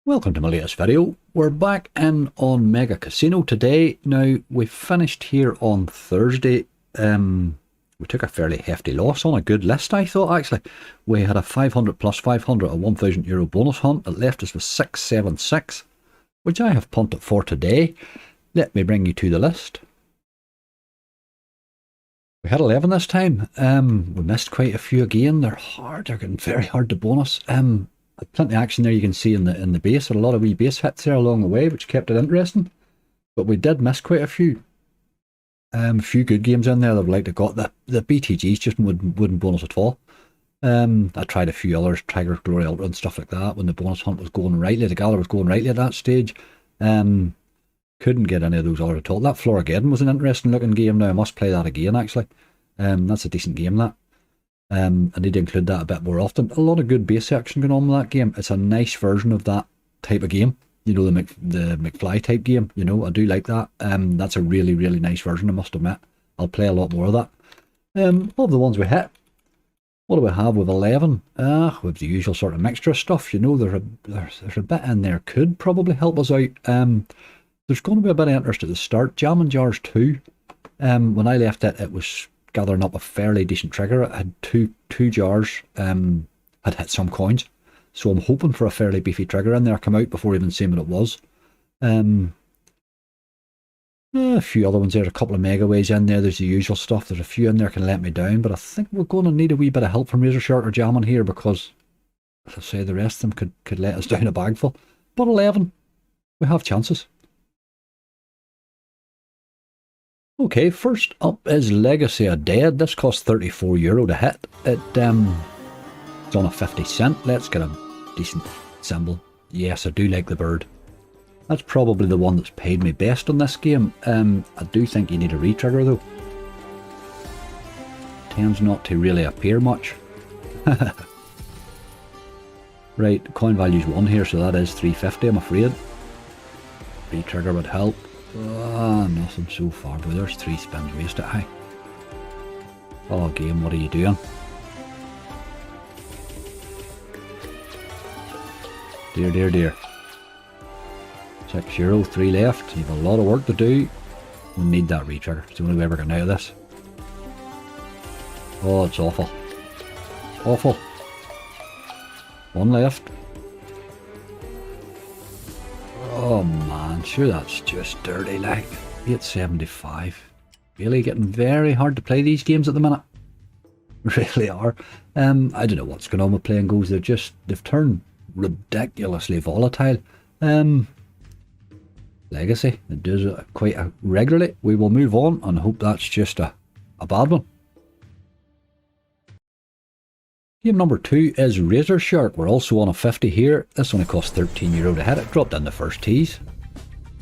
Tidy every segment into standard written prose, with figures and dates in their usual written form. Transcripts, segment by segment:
Welcome to my latest video. We're back in on Mega Casino today. Now, we finished here on Thursday. We took a fairly hefty loss on a good list, I thought, actually. We had a 500 plus 500, a €1,000 bonus hunt. It left us with 676, which I have punted for today. Let me bring you to the list. We had 11 this time. We missed quite a few again. They're hard. They're getting very hard to bonus. Plenty of action there you can see in the base. There are a lot of wee base hits there along the way, which kept it interesting. But we did miss quite a few. A few good games in there that would like to got. The BTGs just wouldn't bonus at all. I tried a few others, Tiger, Royale and stuff like that when the bonus hunt was going rightly. The gather was going rightly at that stage. Couldn't get any of those others at all. That Florageddon was an interesting looking game now. I must play that again actually. That's a decent game that. I need to include that a bit more often. A lot of good base action going on with that game. It's a nice version of that type of game. You know, the McFly type game. You know, I do like that. That's a really, really nice version, I must admit. I'll play a lot more of that. Of the ones we hit, what do we have with 11? With the usual sort of mixture of stuff. You know, there's a bit in there could probably help us out. There's going to be a bit of interest at the start. Jammin Jars 2. When I left it, it was gathering up a fairly decent trigger. It had two jars, had hit some coins, so I'm hoping for a fairly beefy trigger in there. Come out before even seeing what it was. A few other ones there, a couple of Megaways in there. There's the usual stuff. There's a few in there can let me down, but I think we're going to need a wee bit of help from Razor Shark or Jammin here because, as I say, the rest of them could let us down a bagful. But 11, we have chances. Okay, first up is Legacy of Dead. This costs €34 to hit. It's on a 50 cent. Let's get a decent symbol. Yes, I do like the bird. That's probably the one that's paid me best on this game. I do think you need a retrigger though. Tends not to really appear much. Right, coin value's 1 here, so that is 350, I'm afraid. Retrigger would help. Nothing so far, but there's 3 spins wasted. Hi. Oh, game, what are you doing? Dear, dear, dear. €6, 3 left. You have a lot of work to do. We need that retrigger. It's the only way we're getting out of this. Oh, it's awful. Awful. 1 left. Oh man, sure that's just dirty like. 875. Really getting very hard to play these games at the minute. Really are. I don't know what's going on with playing goes. They've turned ridiculously volatile. Legacy, it does it quite regularly. We will move on and hope that's just a bad one. Game number 2 is Razor Shark. We're also on a 50 here. This only cost €13 to hit. It dropped in the first tease.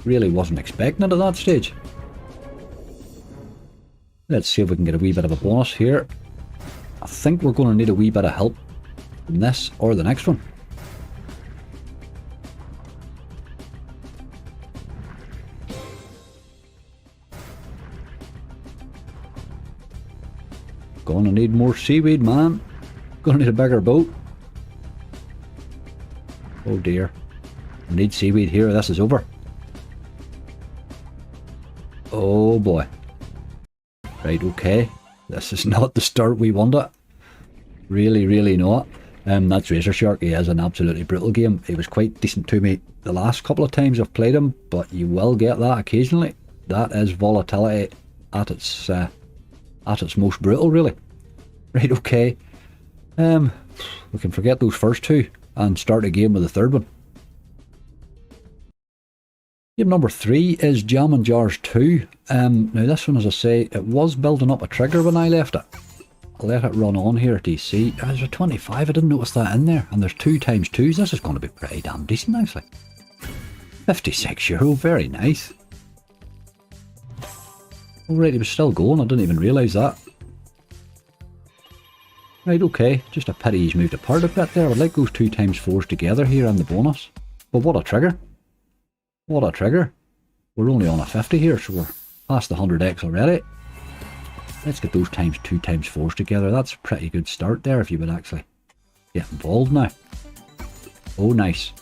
Really wasn't expecting it at that stage. Let's see if we can get a wee bit of a bonus here. I think we're going to need a wee bit of help from this or the next one. Gonna need more seaweed, man. Gonna need a bigger boat. Oh dear. I need seaweed here, this is over. Oh boy. Right, okay. This is not the start we wanted. Really, really not. That's Razor Shark. He is an absolutely brutal game. He was quite decent to me the last couple of times I've played him, but you will get that occasionally. That is volatility at its most brutal, really. Right, okay. We can forget those first 2 and start a game with the third one. Game number 3 is Jammin Jars 2. Now this one, as I say, it was building up a trigger when I left it. I'll let it run on here, DC. There's a 25, I didn't notice that in there. And there's 2 times 2s, this is going to be pretty damn decent actually. €56, very nice. Alright, he was still going, I didn't even realise that. Right, okay, just a pity he's moved apart a bit there. I would like those 2 times 4s together here and the bonus. But what a trigger. What a trigger. We're only on a 50 here, so we're past the 100x already. Let's get those 2 times 4s together. That's a pretty good start there if you would actually get involved now. Oh, nice.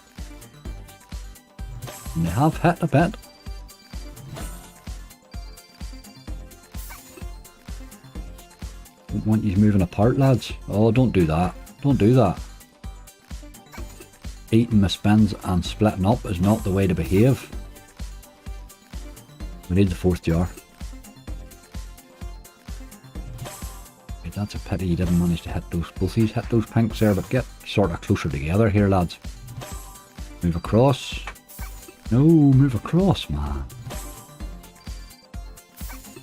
And they have hit a bit. Don't want you moving apart, lads. Oh, don't do that. Don't do that. Eating my spins and splitting up is not the way to behave. We need the fourth jar. Right, that's a pity you didn't manage to hit those, both these hit those pinks there, but get sort of closer together here, lads. Move across. No, move across, man.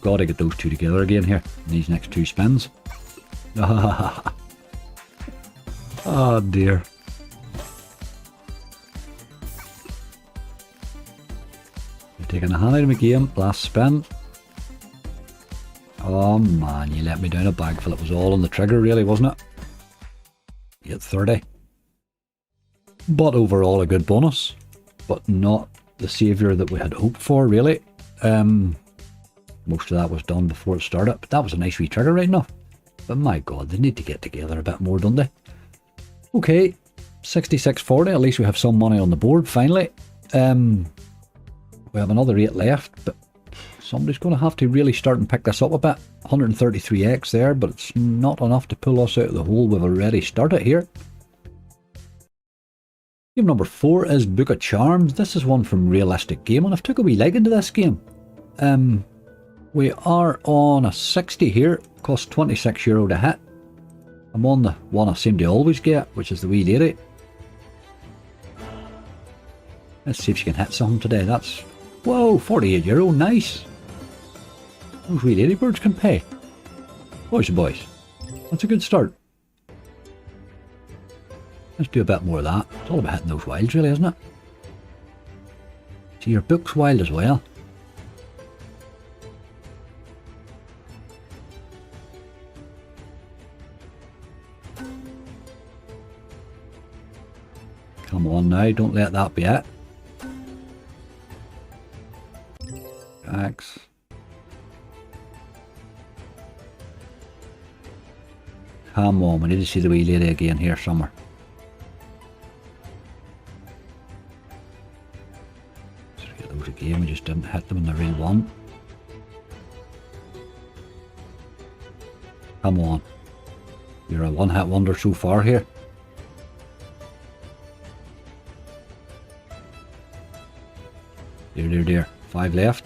Gotta get those two together again here in these next two spins. Oh dear. You're taking a hand out of my game. Last spin. Oh man, you let me down a bag full. It was all on the trigger really, wasn't it? You get 30. But overall a good bonus. But not the saviour that we had hoped for really. Most of that was done before it started. But that was a nice wee trigger right enough. But my god, they need to get together a bit more, don't they? Okay, 66.40, at least we have some money on the board finally. We have another 8 left, but somebody's going to have to really start and pick this up a bit. 133x there, but it's not enough to pull us out of the hole we've already started here. Game number 4 is Book of Charms. This is one from Realistic Gaming. I've took a wee leg into this game. We are on a 60 here, costs €26 to hit. I'm on the one I seem to always get, which is the wee lady. Let's see if she can hit something today. That's, whoa, €48, nice. Those wee ladybirds can pay. Boys and boys, that's a good start. Let's do a bit more of that. It's all about hitting those wilds really, isn't it? See, your book's wild as well. Come on now, don't let that be it. X. Come on, we need to see the wee lady again here somewhere. Let's get those again, we just didn't hit them in the real one. Come on. You're a one-hit wonder so far here. Dear. 5 left.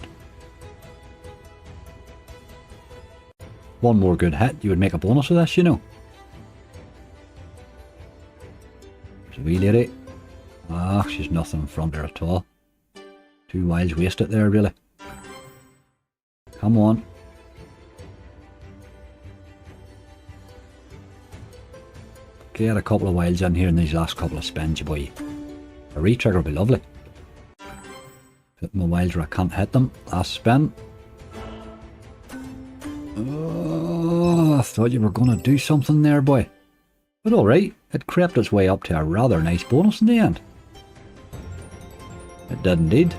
One more good hit, you would make a bonus of this, you know. There's a wee lady. Ah, she's nothing in front there at all. 2 wilds wasted there, really. Come on. Get a couple of wilds in here in these last couple of spins, you boy. A re-trigger would be lovely. Put my wilds where I can't hit them. Last spin. Oh, I thought you were going to do something there, boy. But alright, it crept its way up to a rather nice bonus in the end. It did indeed.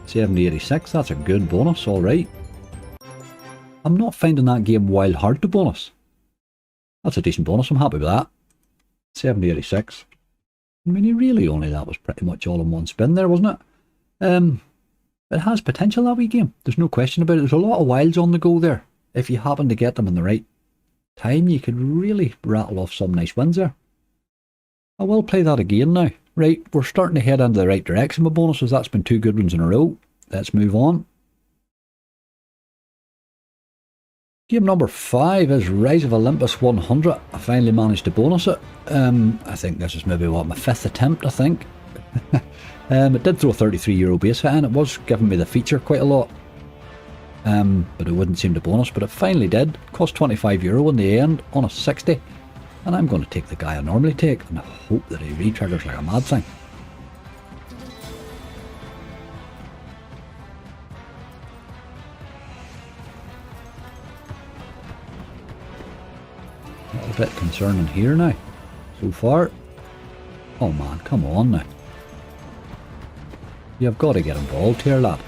70.86, that's a good bonus, alright. I'm not finding that game wild hard to bonus. That's a decent bonus, I'm happy with that. 70.86. I mean, really only that was pretty much all in one spin there, wasn't it? It has potential, that wee game. There's no question about it. There's a lot of wilds on the go there. If you happen to get them in the right time, you could really rattle off some nice wins there. I will play that again now. Right, we're starting to head into the right direction with bonuses. That's been 2 good ones in a row. Let's move on. Game number 5 is Rise of Olympus 100. I finally managed to bonus it. I think this is maybe, what, my 5th attempt, I think. It did throw a €33 base hit in. It was giving me the feature quite a lot. But it wouldn't seem to bonus, but it finally did. Cost €25 in the end on a 60. And I'm going to take the guy I normally take and hope that he re-triggers like a mad thing. A little bit concerning here now. So far. Oh man, come on now. You've got to get involved here, lad.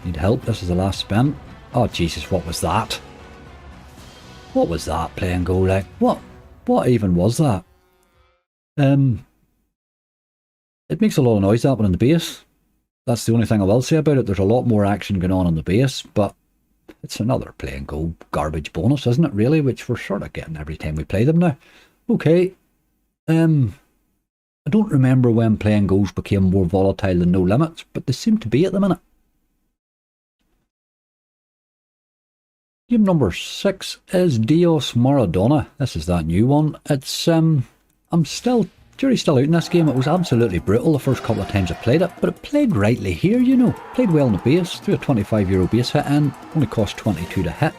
Need help? This is the last spin. Oh Jesus, what was that? What was that play and go like? What even was that? It makes a lot of noise happening on the base. That's the only thing I will say about it. There's a lot more action going on the base, but it's another play and go garbage bonus, isn't it really? Which we're sort of getting every time we play them now. Okay. I don't remember when play and goes became more volatile than no limits, but they seem to be at the minute. Game number 6 is Dios Maradona. This is that new one. It's jury's still out in this game. It was absolutely brutal the first couple of times I played it, but it played rightly here, you know. Played well on the base, threw a €25 base hit in, only cost 22 to hit.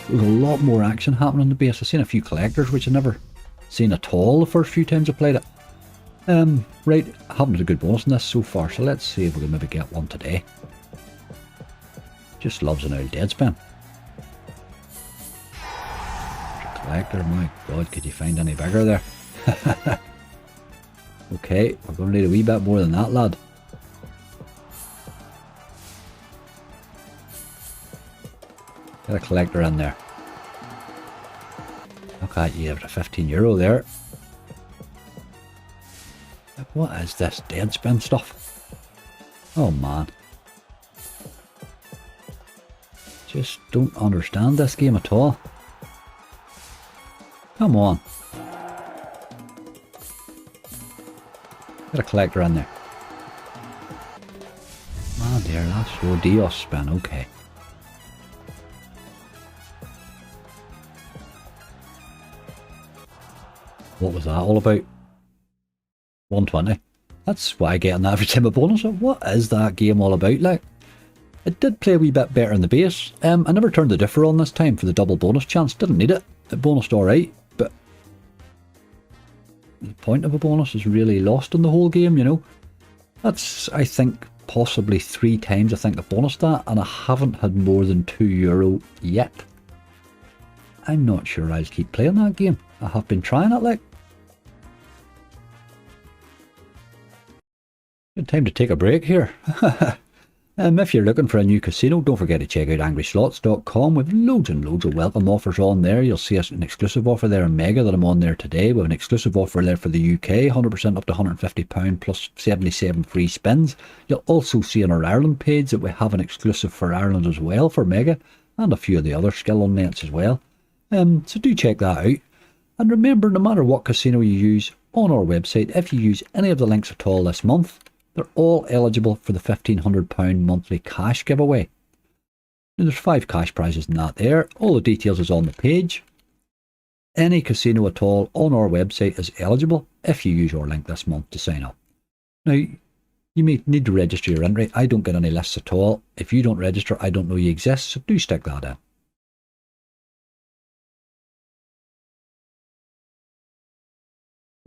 There was a lot more action happening on the base. I've seen a few collectors, which I never seen at all the first few times I played it. Right, I haven't had a good bonus in this so far, so let's see if we can maybe get one today. Just loves an old dead spin. Collector, my god, could you find any bigger there? Okay, we're going to need a wee bit more than that, lad. Get a collector in there. Look at you, a €15 there. What is this dead spin stuff? Oh man. Just don't understand this game at all. Come on. Get a collector in there. Man dear, that's your Dios spin, okay. What was that all about? 120. That's what I get on that every time a bonus. What is that game all about like? It did play a wee bit better in the base. I never turned the differ on this time for the double bonus chance. Didn't need it. It bonused alright, but the point of a bonus is really lost in the whole game, you know. That's, I think, possibly 3 times I think I've bonused that, and I haven't had more than €2 yet. I'm not sure I'll keep playing that game. I have been trying it like. Good time to take a break here. If you're looking for a new casino, don't forget to check out angryslots.com. We've loads and loads of welcome offers on there. You'll see an exclusive offer there in Mega that I'm on there today. We have an exclusive offer there for the UK, 100% up to £150 plus 77 free spins. You'll also see on our Ireland page that we have an exclusive for Ireland as well for Mega, and a few of the other skill on nets as well. So do check that out. And remember, no matter what casino you use on our website, if you use any of the links at all this month, they're all eligible for the £1,500 monthly cash giveaway. Now, there's 5 cash prizes in that there. All the details is on the page. Any casino at all on our website is eligible if you use our link this month to sign up. Now, you may need to register your entry. I don't get any lists at all. If you don't register, I don't know you exist, so do stick that in.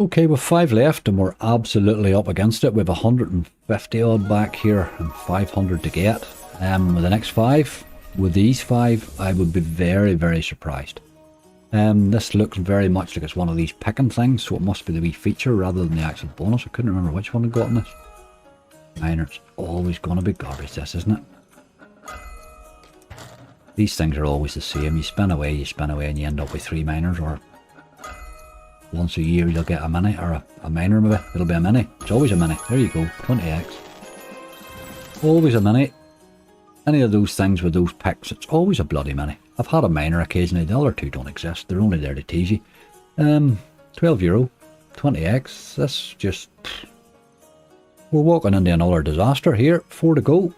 Okay, with 5 left and we're absolutely up against it. We have 150 odd back here and 500 to get. With the next 5, with these 5, I would be very, very surprised. This looks very much like it's one of these picking things, so it must be the wee feature rather than the actual bonus. I couldn't remember which one I got in this. Minors, always going to be garbage this, isn't it? These things are always the same. You spin away, and you end up with 3 minors, or once a year you'll get a mini, or a minor maybe. It'll be a mini. It's always a mini. There you go, 20x. Always a mini. Any of those things with those picks, it's always a bloody mini. I've had a minor occasionally, the other 2 don't exist. They're only there to tease you. €12, 20x, that's just... We're walking into another disaster here. 4 to go.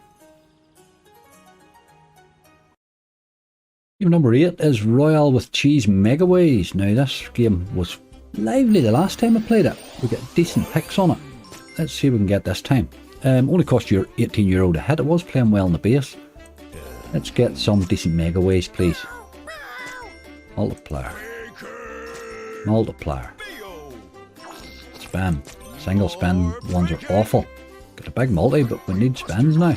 Game number 8 is Royale with Cheese Megaways. Now this game was lively the last time I played it. We get decent picks on it. Let's see if we can get this time. Only cost you €18 to hit. It was playing well on the base. Let's get some decent Megaways, please. Multiplier. Multiplier. Spin. Single spin ones are awful. Got a big multi, but we need spins now.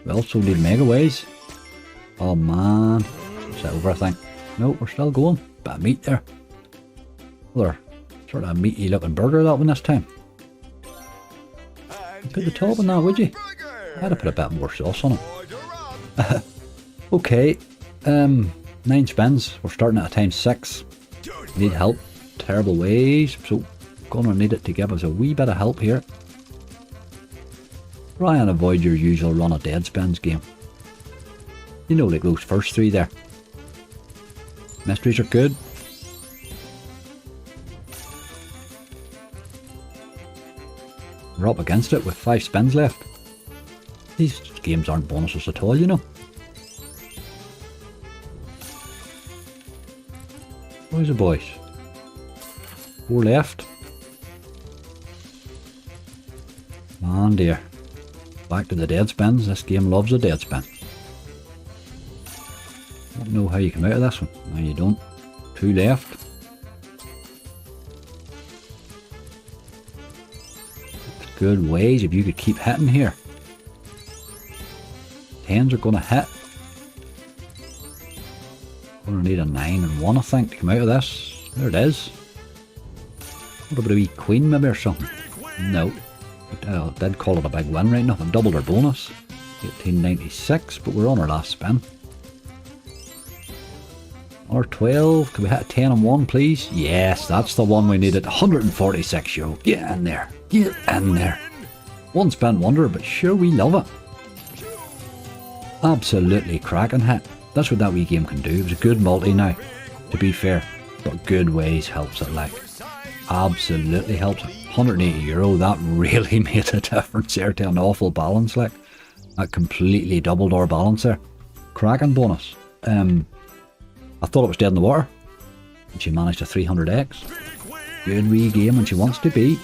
We also need Megaways. Oh man. Is that over, I think? No, we're still going. Bit of meat there. Another sort of meaty looking burger, that one this time. Put the top on that, would you? I had to put a bit more sauce on it. Okay. 9 spins. We're starting at a times 6. Need help. Terrible ways. So gonna need it to give us a wee bit of help here. Try and avoid your usual run of dead spins game. You know, like those first 3 there. Mysteries are good. We're up against it with 5 spins left. These games aren't bonuses at all, you know. Where's the boys? 4 left. Man dear. Back to the dead spins. This game loves a dead spin. Don't know how you come out of this one. No, you don't. 2 left. Good ways if you could keep hitting here. 10s are going to hit. Going to need a 9 and 1, I think, to come out of this. There it is. What about a wee queen maybe or something? No. I did call it a big win right now. I've doubled our bonus. 1896, but we're on our last spin. Or 12. Can we hit a 10 and 1, please? Yes, that's the one we needed. 146 euro. Get in there. Get in there. 1 spin wonder, but sure we love it. Absolutely cracking hit. That's what that wee game can do. It was a good multi now, to be fair. But good ways helps it, like. Absolutely helps it. 180 euro, that really made a difference there to an awful balance, like. That completely doubled our balance there. Cracking bonus. I thought it was dead in the water. And she managed a 300x. Good wee game when she wants to be.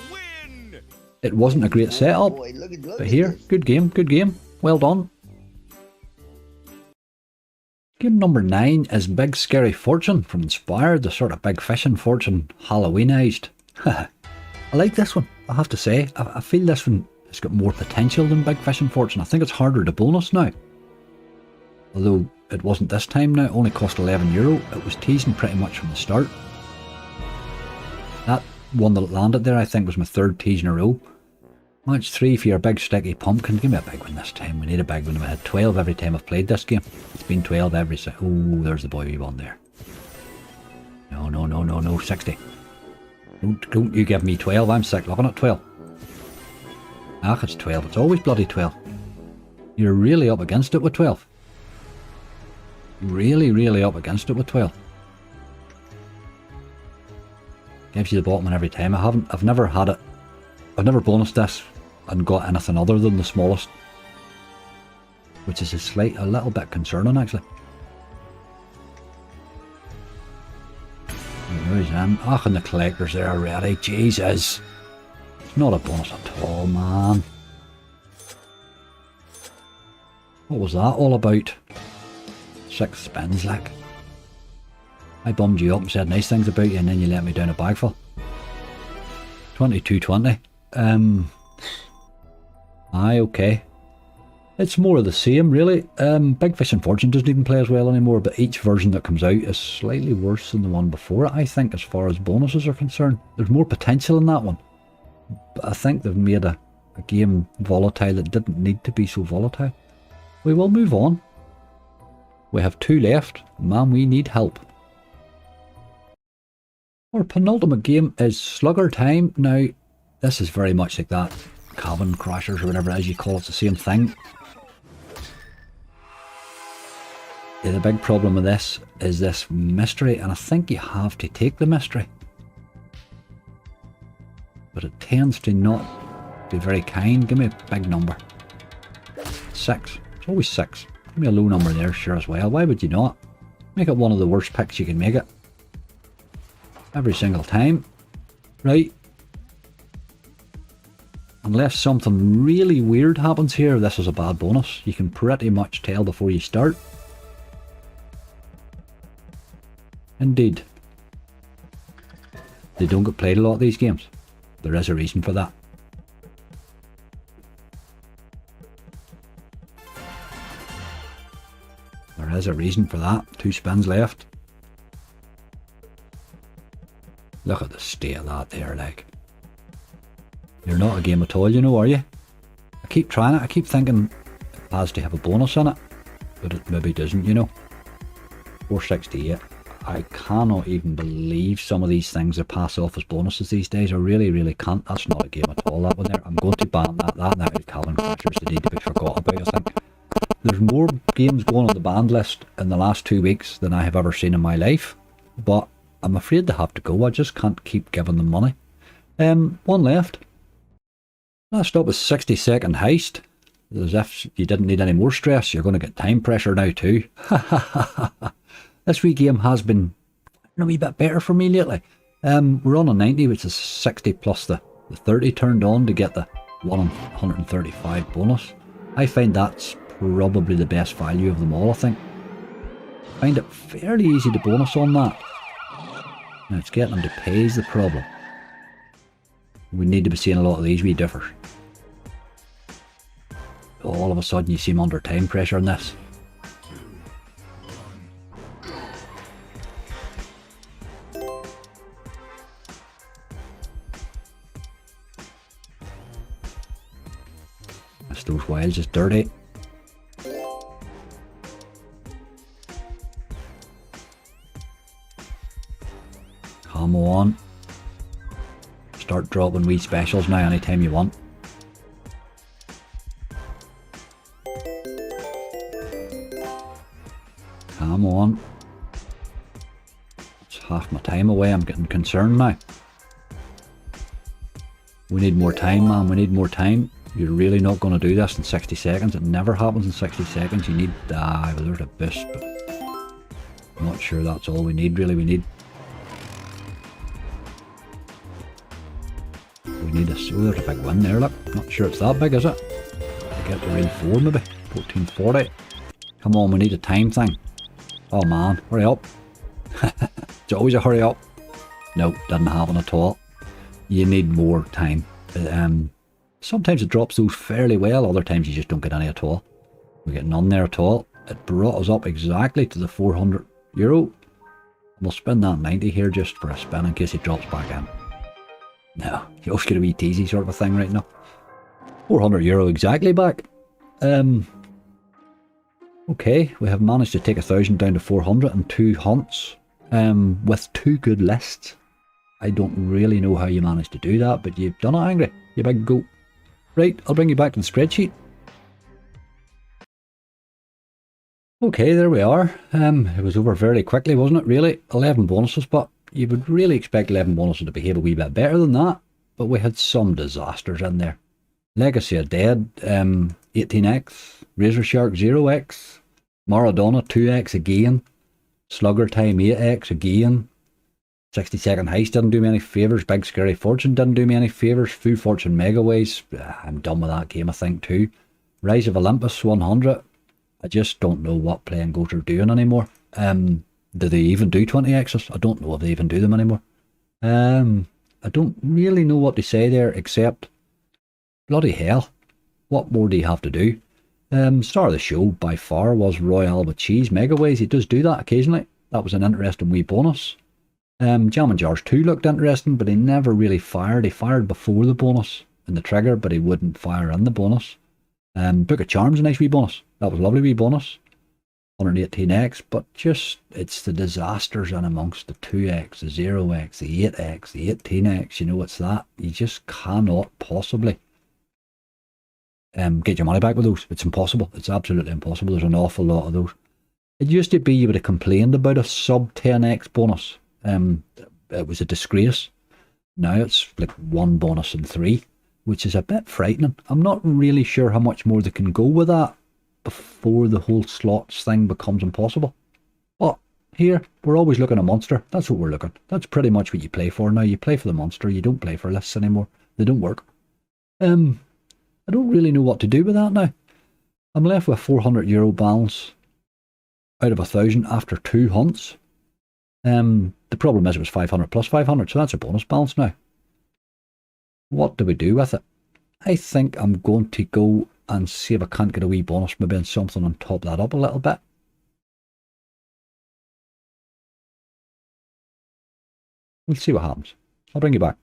It wasn't a great setup. But here, good game, good game. Well done. Game number 9 is Big Scary Fortune from Inspired, the sort of big fishing fortune Halloweenized. I like this one, I have to say. I feel this one has got more potential than Big Fishing Fortune. I think it's harder to bonus now. Although it wasn't this time now, it only cost 11 euro. It was teasing pretty much from the start. That one that landed there I think was my 3rd tease in a row. Match 3 for your big sticky pumpkin. Give me a big one this time. We need a big one. We had 12 every time I've played this game. It's been 12 every oh, there's the boy we won there. No, no, no, no, no. 60. Don't you give me 12. I'm sick looking at 12. Ah, it's 12. It's always bloody 12. You're really up against it with 12. Really, really up against it with 12. Gives you the bottom one every time. I've never had it. I've never bonused this and got anything other than the smallest, which is a little bit concerning actually. There's him. Ah, and the collectors there already. Jesus, it's not a bonus at all, man. What was that all about? 6 spins, like. I bummed you up and said nice things about you, and then you let me down a bagful. 2220. Aye, okay. It's more of the same, really. Big Fishing Fortune doesn't even play as well anymore, but each version that comes out is slightly worse than the one before it, I think, as far as bonuses are concerned. There's more potential in that one. But I think they've made a game volatile that didn't need to be so volatile. We will move on. We have 2 left. Man, we need help. Our penultimate game is Slugger Time. Now, this is very much like that Cabin Crashers or whatever it is you call it, it's the same thing. Yeah, the big problem with this is this mystery, and I think you have to take the mystery. But it tends to not be very kind. Give me a big number. 6. It's always 6. Give me a low number there, sure as well. Why would you not? Make it one of the worst picks you can make it. Every single time. Right. Unless something really weird happens here, this is a bad bonus. You can pretty much tell before you start. Indeed. They don't get played a lot of these games. There is a reason for that. There is a reason for that. 2 spins left. Look at the state of that there, like. You're not a game at all, you know, are you? I keep trying it. I keep thinking it has to have a bonus on it. But it maybe doesn't, you know. 468. I cannot even believe some of these things that pass off as bonuses these days. I really, really can't. That's not a game at all, that one there. I'm going to ban that. That now Calvin Crashers, they need to be forgot about, I think. There's more games going on the banned list in the last 2 weeks than I have ever seen in my life. But I'm afraid to have to go. I just can't keep giving them money. One left. Last up was 60 Second Heist. As if you didn't need any more stress, you're going to get time pressure now too. This wee game has been a wee bit better for me lately. We're on a 90, which is 60 plus the 30 turned on to get the 135 bonus. I find that's probably the best value of them all, I think. I find it fairly easy to bonus on that. Now it's getting them to pay is the problem. We need to be seeing a lot of these wee differs. All of a sudden you seem under time pressure in this. Those wilds just dirty. Come on. Start dropping wee specials now anytime you want. Come on. It's half my time away. I'm getting concerned now. We need more time, man. We need more time. You're really not going to do this in 60 seconds. It never happens in 60 seconds. You need... well, there's a boost, but I'm not sure that's all we need, really. We need a... Oh, there's a big win there, look. Not sure it's that big, is it? To get to range 4, maybe. 1440. Come on, we need a time thing. Oh, man. Hurry up. It's always a hurry up. Nope, didn't happen at all. You need more time. Sometimes it drops those fairly well, other times you just don't get any at all. We get none there at all. It brought us up exactly to the €400. We'll spin that 90 here just for a spin in case it drops back in. No, you always get a wee teasy sort of a thing right now. €400 exactly back. Okay, we have managed to take 1,000 down to 400 in 2 hunts with 2 good lists. I don't really know how you managed to do that, but you've done it, Angry. You big goat. Right, I'll bring you back to the spreadsheet. Okay, there we are. It was over very quickly, wasn't it, really? 11 bonuses, but you would really expect 11 bonuses to behave a wee bit better than that. But we had some disasters in there. Legacy of Dead, 18x. Razor Shark, 0x. Maradona, 2x again. Slugger Time, 8x again. 60 Second Heist didn't do me any favours. Big Scary Fortune didn't do me any favours. Fortunes Megaways, I'm done with that game, I think, too. Rise of Olympus, 100. I just don't know what playing goals are doing anymore. Do they even do 20x's? I don't know if they even do them anymore. I don't really know what to say there, except bloody hell. What more do you have to do? Star of the show by far was Royale with Cheese Megaways. He does do that occasionally. That was an interesting wee bonus. Jammin Jars 2 looked interesting, but he never really fired. He fired before the bonus in the trigger, but he wouldn't fire in the bonus. Book of Charms, a nice wee bonus. That was a lovely wee bonus. 118x, but just, it's the disasters in amongst the 2x, the 0x, the 8x, the 18x, you know, it's that. You just cannot possibly get your money back with those. It's impossible. It's absolutely impossible. There's an awful lot of those. It used to be you would have complained about a sub 10x bonus. It was a disgrace. Now it's like 1 bonus in 3, which is a bit frightening. I'm not really sure how much more they can go with that before the whole slots thing becomes impossible. But here, we're always looking at monster. That's what we're looking. That's pretty much what you play for now. You play for the monster. You don't play for lists anymore. They don't work. I don't really know what to do with that now. I'm left with €400 balance out of 1,000 after 2 hunts. The problem is it was 500 plus 500, so that's a bonus balance now. What do we do with it? I think I'm going to go and see if I can't get a wee bonus, maybe on something on top that up a little bit. We'll see what happens. I'll bring you back.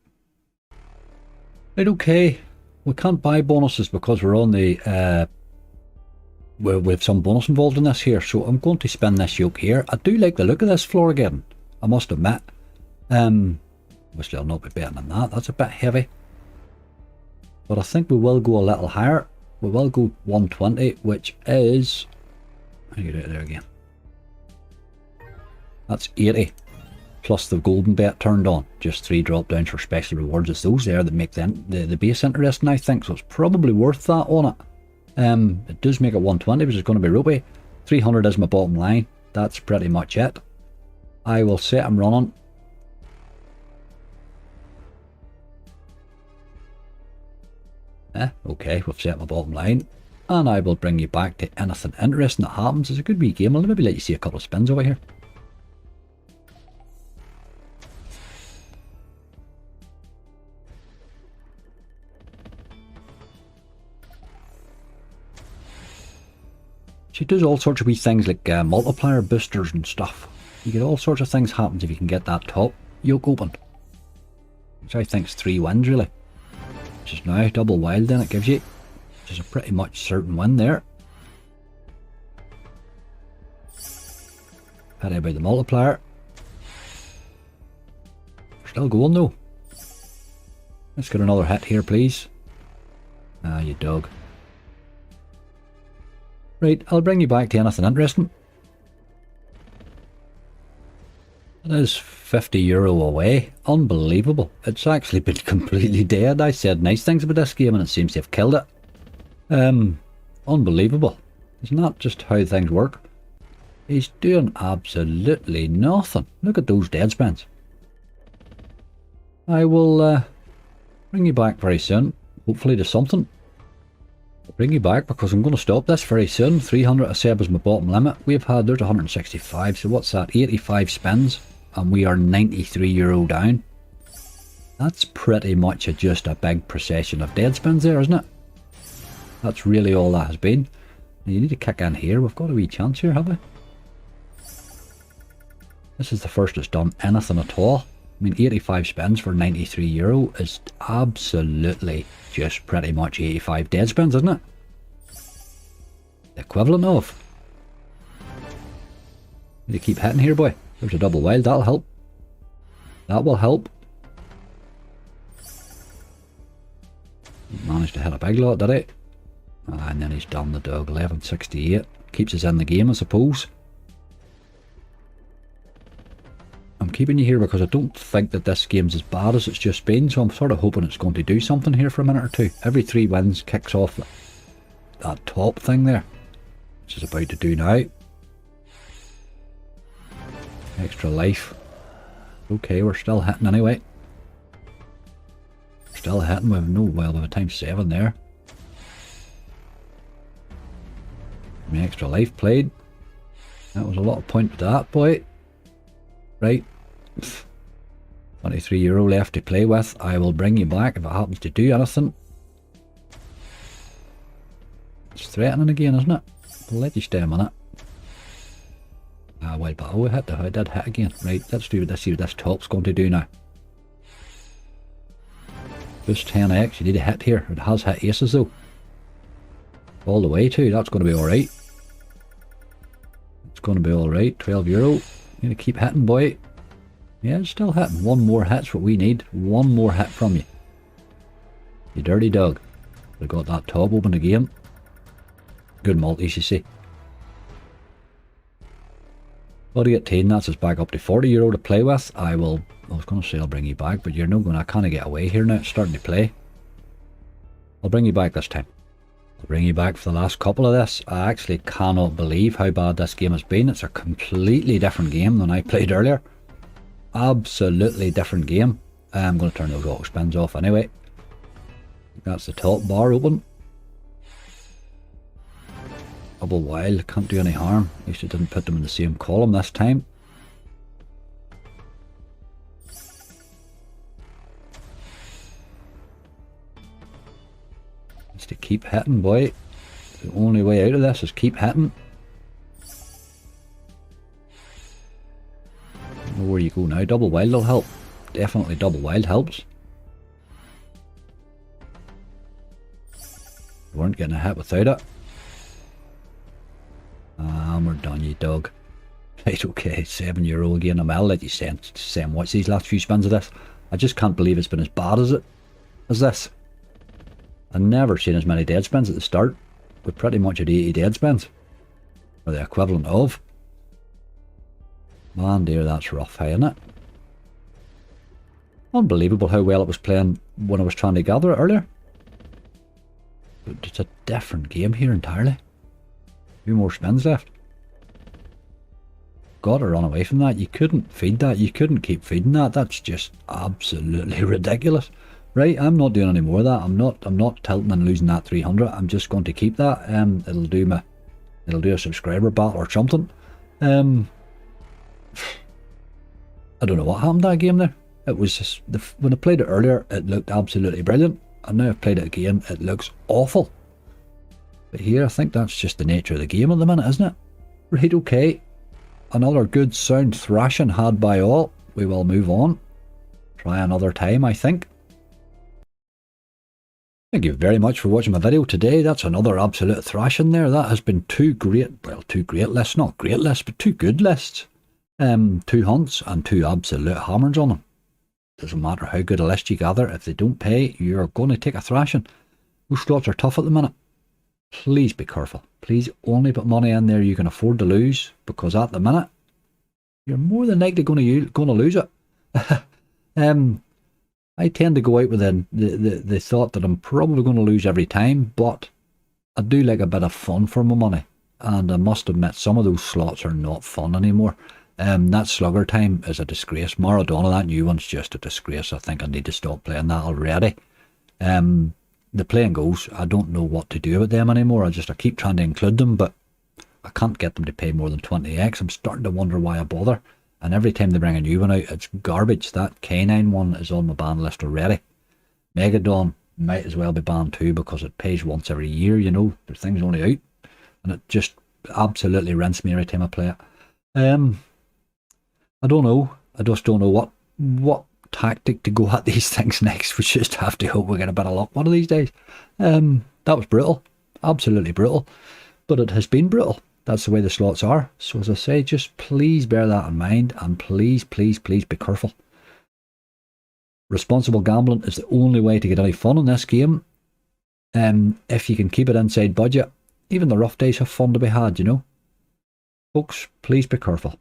Right, okay. We can't buy bonuses because we're on the with some bonus involved in this here, so I'm going to spin this yoke here. I do like the look of this Florageddon, I must admit. Obviously I'll not be betting on that, that's a bit heavy. But I think we will go a little higher. We will go 120, which is... How do you do it there again? That's 80. Plus the golden bet turned on. Just 3 drop downs for special rewards. It's those there that make the base interesting, I think. So it's probably worth that on it. It does make it 120, which is going to be ropey. 300 is my bottom line. That's pretty much it. I will set him running. Okay, we've set my bottom line. And I will bring you back to anything interesting that happens. It's a good wee game. I'll maybe let you see a couple of spins over here. She does all sorts of wee things like multiplier boosters and stuff. You get all sorts of things happens if you can get that top yoke opened. Which I think is 3 wins really. Which is now double wild then it gives you. Which is a pretty much certain win there. Pity about the multiplier. Still going though. Let's get another hit here please. Ah, you dog. Right, I'll bring you back to anything interesting. It is €50 away. Unbelievable. It's actually been completely dead. I said nice things about this game and it seems to have killed it. Unbelievable. Isn't that just how things work? He's doing absolutely nothing. Look at those dead spins. I will bring you back very soon. Hopefully to something. I'll bring you back because I'm going to stop this very soon. 300 I said was my bottom limit. We've had, there's 165, so what's that? 85 spins. And we are €93 down. That's pretty much just a big procession of dead spins there, isn't it? That's really all that has been. Now you need to kick in here. We've got a wee chance here, have we? This is the first that's done anything at all. I mean, 85 spins for €93 is absolutely just pretty much 85 dead spins, isn't it? The equivalent of. Need to keep hitting here, boy. There's a double wild, that'll help. That will help. Managed to hit a big lot, did he? And then he's done the dog. 1168. Keeps us in the game, I suppose. I'm keeping you here because I don't think that this game's as bad as it's just been, so I'm sort of hoping it's going to do something here for a minute or two. Every 3 wins kicks off that top thing there, which is about to do now. Extra life. Okay, we're still hitting anyway. Still hitting with no, well, with a times 7 there. My extra life played. That was a lot of point with that, boy. Right. €23 left to play with. I will bring you back if it happens to do anything. It's threatening again, isn't it? I'll let you stay a minute. Ah, well, but I did hit again. Right, let's see what this top's going to do now. Boost 10x, you need a hit here. It has hit aces though. All the way too, that's going to be alright. It's going to be alright. €12. You need to keep hitting, boy. Yeah, it's still hitting. One more hit's what we need. One more hit from you. You dirty dog. We got that top open again. Good multis, you see. 4018, that's us back up to €40 to play with. I was going to say I'll bring you back, but you're not going to kind of get away here now. It's starting to play. I'll bring you back this time. I'll bring you back for the last couple of this. I actually cannot believe how bad this game has been. It's a completely different game than I played earlier. Absolutely different game. I'm going to turn those auto spins off anyway. That's the top bar open. Double wild, can't do any harm. At least it didn't put them in the same column this time. Just to keep hitting, boy. The only way out of this is keep hitting. I don't know where you go now. Double wild will help. Definitely double wild helps. We weren't getting a hit without it. Hammered down, you dog. Right, okay, €7 again. I'll let you say and watch these last few spins of this. I just can't believe it's been as bad as this. I've never seen as many dead spins at the start. We're pretty much at 80 dead spins. Or the equivalent of. Man dear, that's rough, hey, isn't it? Unbelievable how well it was playing when I was trying to gather it earlier. But it's a different game here entirely. A few more spins left. Got to run away from that. You couldn't feed that. You couldn't keep feeding that. That's just absolutely ridiculous. Right, I'm not doing any more of that. I'm not tilting and losing that 300. I'm just going to keep that. It'll do a subscriber battle or something. I don't know what happened to that game there. It was just when I played it earlier, it looked absolutely brilliant, and now I've played it again, it looks awful. But here, I think that's just the nature of the game at the minute, isn't it? Right, okay. Another good sound thrashing had by all. We will move on. Try another time, I think. Thank you very much for watching my video today. That's another absolute thrashing there. That has been two great lists, not great lists, but two good lists. 2 hunts and 2 absolute hammers on them. Doesn't matter how good a list you gather, if they don't pay, you're going to take a thrashing. Those slots are tough at the minute. Please be careful. Please only put money in there you can afford to lose, because at the minute, you're more than likely going to lose it. I tend to go out with the thought that I'm probably going to lose every time, but I do like a bit of fun for my money. And I must admit, some of those slots are not fun anymore. That Slugger Time is a disgrace. Maradona, that new one's just a disgrace. I think I need to stop playing that already. The playing goes, I don't know what to do with them anymore. I keep trying to include them, but I can't get them to pay more than 20x. I'm starting to wonder why I bother. And every time they bring a new one out, it's garbage. That K9 one is on my ban list already. Megadon might as well be banned too, because it pays once every year, you know. There's things only out. And it just absolutely rents me every time I play it. I don't know. I just don't know what tactic to go at these things next. We just have to hope we get a bit of luck one of these days. That was brutal. Absolutely brutal. But it has been brutal. That's the way the slots are. So as I say, just please bear that in mind, and please, please, please be careful. Responsible gambling is the only way to get any fun in this game. If you can keep it inside budget, even the rough days have fun to be had, you know. Folks, please be careful.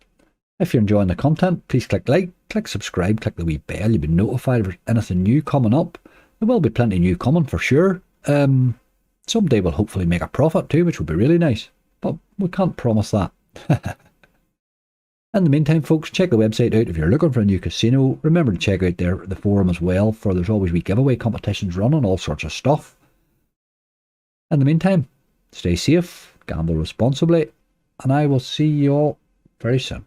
If you're enjoying the content, please click like, click subscribe, click the wee bell. You'll be notified of anything new coming up. There will be plenty new coming for sure. Someday we'll hopefully make a profit too, which would be really nice. But we can't promise that. In the meantime, folks, check the website out if you're looking for a new casino. Remember to check out the forum as well, for there's always wee giveaway competitions running, all sorts of stuff. In the meantime, stay safe, gamble responsibly, and I will see you all very soon.